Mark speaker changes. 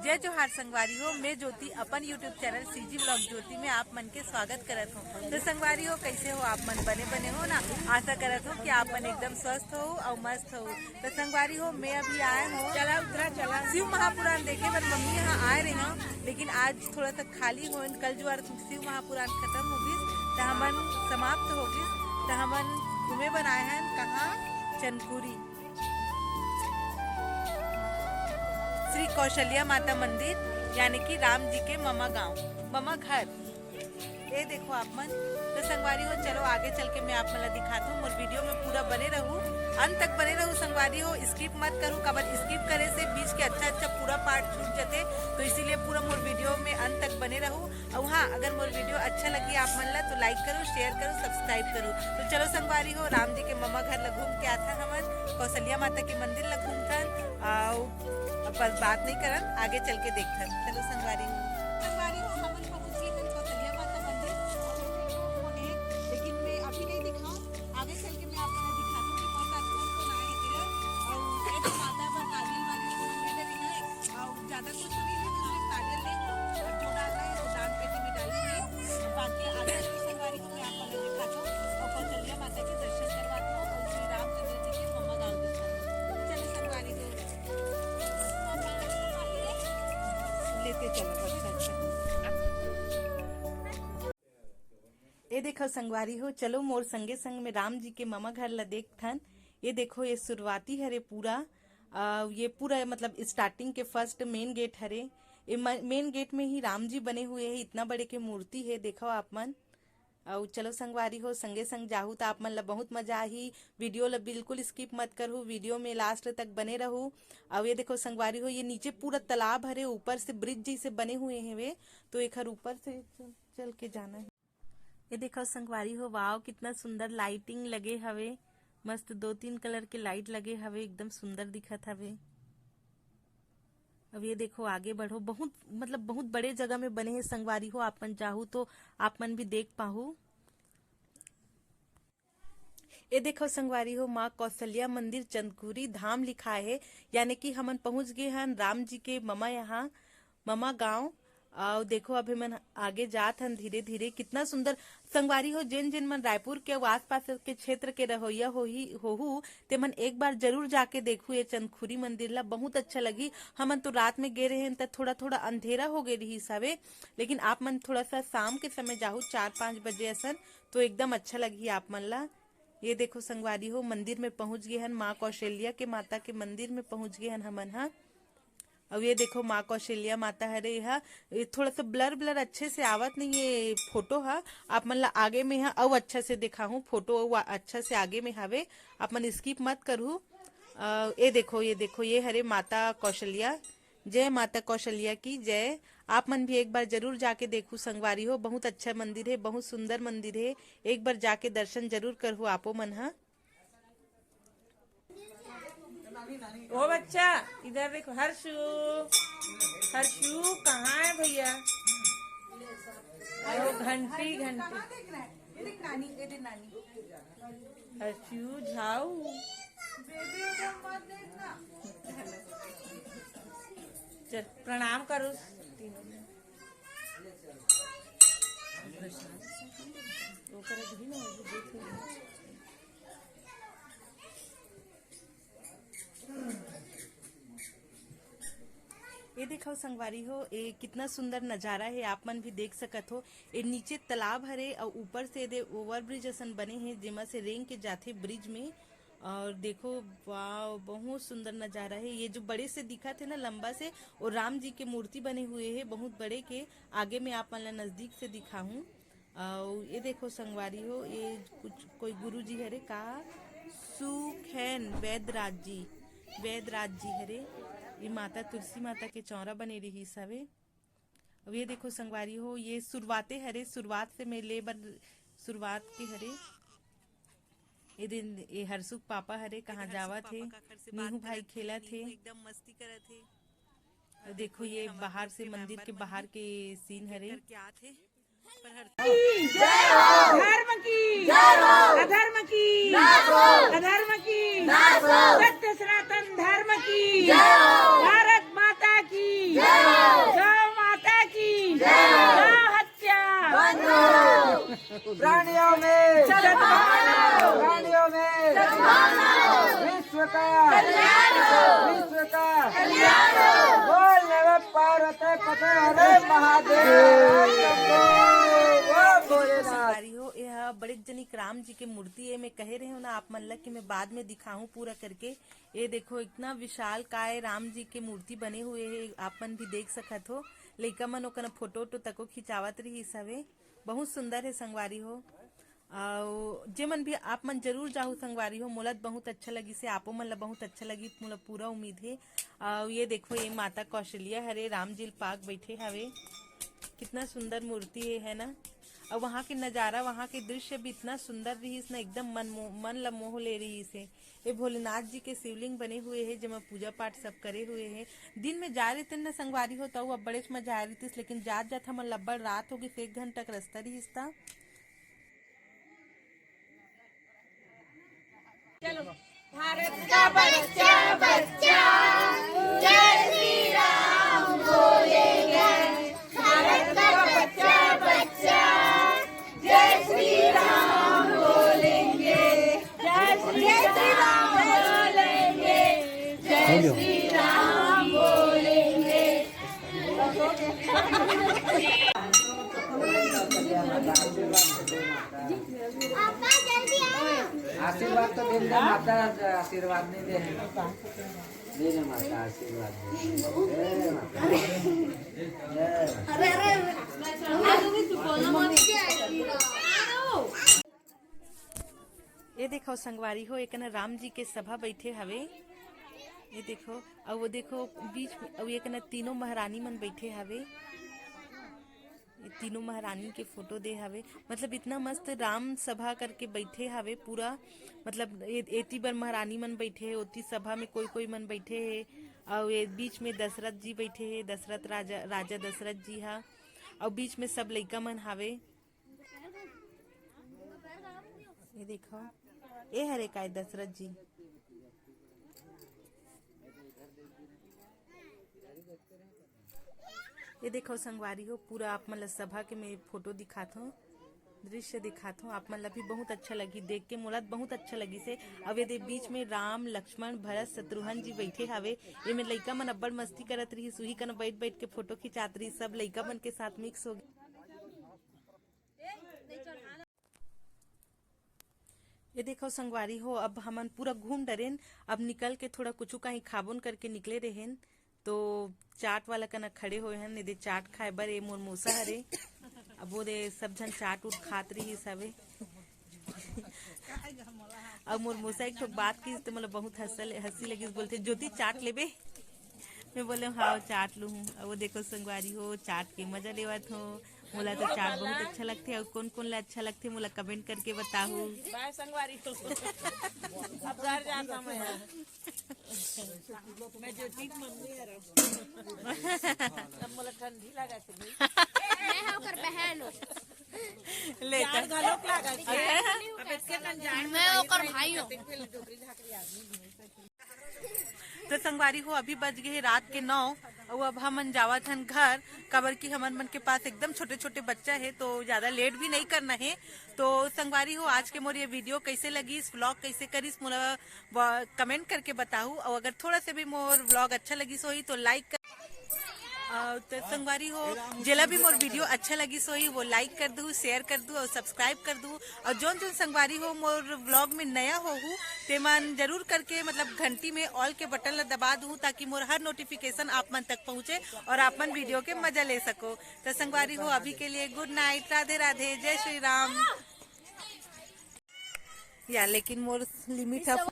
Speaker 1: जय जोहार संगवारी हो। मैं ज्योति अपन यूट्यूब चैनल सीजी ब्लॉग ज्योति में आप मन के स्वागत करत हूँ। तो संगवारी हो, कैसे हो आप मन? बने हो ना। आशा करत हूँ कि आप मन एकदम स्वस्थ हो और मस्त हो। तो संगवारी हो, मैं अभी आए हूँ चला शिव महापुराण देखे पर मम्मी यहाँ आए रहे हैं, लेकिन आज थोड़ा सा खाली हो। कल जो शिव महापुराण खत्म हो गई तो हमन समाप्त हो गई, तो हमन घूमे बनाए हैं कहाँ? चंदपुरी श्री कौशल्या माता मंदिर, यानी कि राम जी के ममा गांव, ममा घर। ये देखो आप मन। तो संगवारी हो, चलो आगे चल के मैं आप मन दिखाता हूँ। मोर वीडियो में पूरा बने रहूँ, अंत तक बने रहूँ संगवारी हो। स्किप मत करूँ, कबर स्किप करे से बीच के अच्छा पूरा पार्ट छूट जाते, तो इसीलिए पूरा मोर वीडियो में अंत तक बने रहूँ। और हाँ, अगर मोर वीडियो अच्छा लगी आप मन ला तो लाइक करो, शेयर करो, सब्सक्राइब करो। तो चलो संगवारी हो, राम जी के ममा घर ला घूम के आता हमन, कौशल्या माता के मंदिर ला घूमथन। बस बात नहीं करन, आगे चल के देखथन। चलो संगवारी हो हमन पहुंच गए हैं कौशल्या माता मंदिर, लेकिन मैं अभी नहीं दिखाऊं, आगे चल के मैं आपको दिखाता हूं कि कौन कौन आए हैं। और एक माता पर नारियल वाली ले ले रही है, और ज्यादा कुछ नहीं है, खाली नारियल ले और जो डाल रहा है वो दान पेटी में डालेंगे। बाकी आगे चल के संगवारी को मैं आपको दिखाता हूं और कौशल्या माता के दर्शन करवाता हूं और श्री रामचंद्र जी के ममा गांव दिखाता हूं। चलो संगवारी को लेते चलो। अच्छा ये देखो संगवारी हो, चलो मोर संगे संग में राम जी के ममा घर ला देखथन। ये देखो, ये शुरुआती हरे पूरा, ये पूरा मतलब स्टार्टिंग के फर्स्ट मेन गेट हरे। ये मेन गेट में ही राम जी बने हुए है, इतना बड़े के मूर्ति है, देखो आप मन। और चलो संगवारी हो, संगे संग जाहू तो आप मन ला बहुत मजा आही। वीडियो ला बिल्कुल स्किप मत करू, वीडियो में लास्ट तक बने रहू। और ये देखो संगवारी हो, ये नीचे पूरा तालाब हरे, ऊपर से ब्रिज जैसे बने हुए हैं वे, तो एक हर ऊपर से चल के जाना है। ये देखो संगवारी हो, वाव कितना सुंदर लाइटिंग लगे हवे, मस्त 2-3 कलर के लाइट लगे हवे, एकदम सुंदर दिखत हवे। अब ये देखो आगे बढ़ो, बहुत मतलब बहुत बड़े जगह में बने हैं संगवारी हो। आप मन चाहू तो आप मन भी देख पाहू। ये देखो संगवारी हो, माँ कौशल्या मंदिर चंदकुरी धाम लिखा है, यानी कि हमन पहुंच गए हैं राम जी के ममा यहाँ, ममा गांव। और देखो अभी मन आगे जात हन धीरे धीरे। कितना सुंदर संगवारी हो, जिन मन रायपुर के आसपास के क्षेत्र के रहोइया होहू ते मन एक बार जरूर जाके देखू ये चंदखुरी मंदिर ला, बहुत अच्छा लगी। हमन तो रात में गे रहे हैं, थोड़ा थोड़ा अंधेरा हो गए रही सावे, लेकिन आप मन थोड़ा सा शाम के समय जाहू 4-5 बजे असन, तो एकदम अच्छा लगी आप मन ला। ये देखो संगवारी हो, मंदिर में पहुंच गए हन, माँ कौशल्या के माता के मंदिर में पहुंच गए हन हमन। हाँ, अब ये देखो माँ कौशल्या माता हरे। यह थोड़ा सा ब्लर अच्छे से आवत नहीं, ये फोटो है आप मन ला आगे में है और अच्छा से दिखाऊं, फोटो अच्छा से आगे में हवे, आप मन स्किप मत करू। ये देखो ये हरे माता कौशल्या। जय माता कौशल्या की जय। आप मन भी एक बार जरूर जाके देखू संगवारी हो, बहुत अच्छा मंदिर है, बहुत सुंदर मंदिर है, एक बार जाके दर्शन जरूर करू आपो मन। हाँ,
Speaker 2: ओ बच्चा इधर देखो, हर्षू कहाँ है भैया? ओ घंटी हर्षू झाऊ, चल प्रणाम करो तीनों में।
Speaker 1: ये देखो संगवारी हो, ये कितना सुंदर नजारा है, आप मन भी देख सकत हो। ये नीचे तालाब हरे और ऊपर से दे ओवर ब्रिज असन बने हैं, जेमा से रेंग के जाते ब्रिज में। और देखो वाह, बहुत सुंदर नजारा है। ये जो बड़े से दिखा थे ना लंबा से, और राम जी के मूर्ति बने हुए हैं बहुत बड़े के, आगे में आप मन ला नजदीक से दिखाऊं। और ये देखो संगवारी हो, ये कुछ कोई गुरु जी हरे का सुखैन वैद्यराज जी हरे। ये माता तुलसी माता के चौरा बने रही सवे। अब ये देखो संगवारी हो, ये शुरुआते हरे, शुरुआत से मैं लेबर शुरुआत के हरे। ये दिन ये हरसुख पापा हरे कहाँ जावा थे, नीहू भाई खेला थे, एकदम मस्ती करे थे। देखो ये बाहर से मंदिर के बाहर के सीन हरे। क्या थे
Speaker 2: धर्म की अधर्म की अधर्म की सत्य सनातन धर्म की भारत माता की
Speaker 3: प्राणियों में प्राणियों में विश्व का बोल नमः पार्वती पते हरे महादेव वो भोलेनाथ।
Speaker 1: संगवारी हो यह बड़े जनिक राम जी के मूर्ति है। मैं कहे रहे हो ना आप मन लग कि मैं बाद में दिखाऊं पूरा करके। ये देखो इतना विशाल काय राम जी के मूर्ति बने हुए है, आप मन भी देख सकत हो। लइका मन ओकन फोटो तको खिंचावत रही हवे। बहुत सुंदर है संगवारी हो। जे मन भी आप मन जरूर जाहु संगवारी हो। मोला बहुत अच्छा लगी से, आपो मन ला बहुत अच्छा लगी, मोला पूरा उम्मीद है। ये देखो ये माता कौशल्या हरे राम जी पाक बैठे हवे। कितना सुंदर मूर्ति है ना। और वहाँ के नजारा, वहाँ के दृश्य भी इतना सुंदर रही ना, एकदम मन ला मोह ले रही से। ये भोलेनाथ जी के शिवलिंग बने हुए हैं जिसमें पूजा पाठ सब करे हुए हैं। दिन में जा रहे थे ना संगवारी हो तो अब बड़े मजा आ रही थी, लेकिन जात हमन लब्बड़ रात हो गई, 1 घंटा का रास्ता रही था।
Speaker 2: चलो भारत का बच्चा बच्चा जय श्री राम बोलेंगे। भारत का बच्चा बच्चा जय श्री राम बोलेंगे। जय श्री राम बोलेंगे। जय श्री राम बोलेंगे।
Speaker 3: आशीर्वाद तो दे माता, आशीर्वाद नहीं दे माता, आशीर्वाद दे माता।
Speaker 1: ये देखो संगवारी हो एक ना राम जी के सभा बैठे हवे। ये देखो और वो देखो बीच में और एक ना तीनों महारानी मन बैठे हवे। ये तीनों महारानी के फोटो दे हवे। मतलब इतना मस्त राम सभा करके बैठे हवे पूरा। मतलब एती बर महारानी मन बैठे है, ओती सभा में कोई मन बैठे है। और ये बीच में दशरथ जी बैठे है, दशरथ राजा दशरथ जी हा। और बीच में सब लइका मन हावे। ये देखो ये हरे काय दशरथ जी। ये देखो संगवारी हो पूरा आप मतलब सभा के मैं फोटो दिखाता हूँ, दृश्य दिखाता हूँ। आप मतलब भी बहुत अच्छा लगी देख के, मोला बहुत अच्छा लगी से। अब ये बीच में राम लक्ष्मण भरत शत्रुघ्न जी बैठे हवे। ये में लइका मन अब्बड़ मस्ती करत रही, सुही कन बैठ के फोटो खिंचात रही, सब लइका मन के साथ मिक्स हो गए। ये देखो संगवारी हो अब हमन पूरा घूम डरेन। अब निकल के थोड़ा कुछ कहीं खाबोन करके निकले रहेन। तो चाट वाला कना खड़े हुए हैं, निदे चाट खाए बर। ये मोर मूसा हरे। अब वो दे सब जन चाट उठ खात रही सबे। अब मोर मूसा एक तो बात की तो मतलब बहुत हंसी लगी। बोलते ज्योति चाट लेबे। मैं बोले हाँ चाट लू हूँ। अब वो देखो संगवारी हो चाट के मजा लेवत हो। मोला तो चाट बहुत अच्छा लगते है। और कौन ला अच्छा लगते मोला कमेंट करके बताओ।
Speaker 2: बाय संगवारी अब घर जाता मैं ज्योति की मम्मी है। मोला ठंडी लगा के
Speaker 4: मैं होकर बहन हूँ।
Speaker 1: ले
Speaker 2: यार गलोक लगा के अब इसके कन जान
Speaker 4: मैं होकर भाई हूँ।
Speaker 1: तो संगवारी हो अभी बज गए रात के 9 और अब हमन जावत हन घर। कबर की हमन मन के पास एकदम छोटे छोटे बच्चा है तो ज्यादा लेट भी नहीं करना है। तो संगवारी हो आज के मोर ये वीडियो कैसे लगी, इस व्लॉग कैसे करी मोला कमेंट करके बताऊ। और अगर थोड़ा से भी मोर व्लॉग अच्छा लगी सोई तो लाइक कर। तो संगवारी हो जेला भी मोर वीडियो अच्छा लगी सोई वो लाइक कर दू, शेयर कर दू और सब्सक्राइब कर दू। और जोन संगवारी हो मोर व्लॉग में नया हो ते मन जरूर करके मतलब घंटी में ऑल के बटन ला दबा दू ताकि मोर हर नोटिफिकेशन आप मन तक पहुँचे और आप मन वीडियो के मजा ले सको। तो संगवारी हो अभी के लिए गुड नाइट, राधे राधे, जय श्री राम। या लेकिन मोर लिमिट